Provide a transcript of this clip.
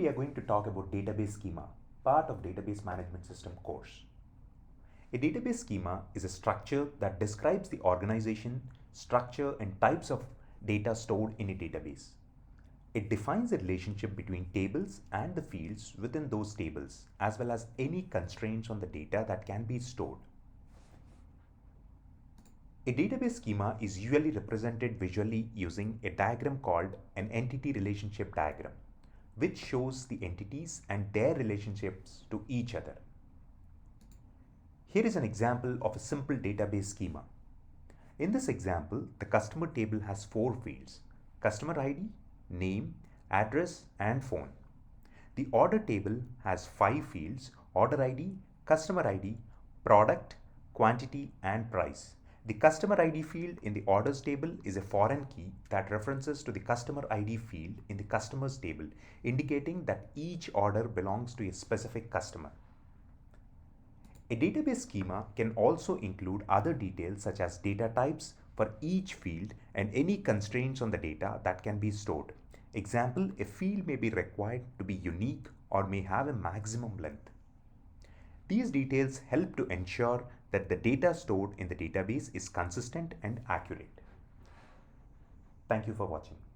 we are going to talk about database schema, part of database management system course. A database schema is a structure that describes the organization, structure, and types of data stored in a database. It defines the relationship between tables and the fields within those tables, as well as any constraints on the data that can be stored. A database schema is usually represented visually using a diagram called an entity relationship diagram, which shows the entities and their relationships to each other. Here is an example of a simple database schema. In this example, the customer table has 4 fields: customer ID, name, address, and phone. The order table has 5 fields: order ID, customer ID, product, quantity, and price. The customer ID field in the orders table is a foreign key that references to the customer ID field in the customers table, indicating that each order belongs to a specific customer. A database schema can also include other details such as data types for each field and any constraints on the data that can be stored. Example, a field may be required to be unique or may have a maximum length. These details help to ensure that the data stored in the database is consistent and accurate. Thank you for watching.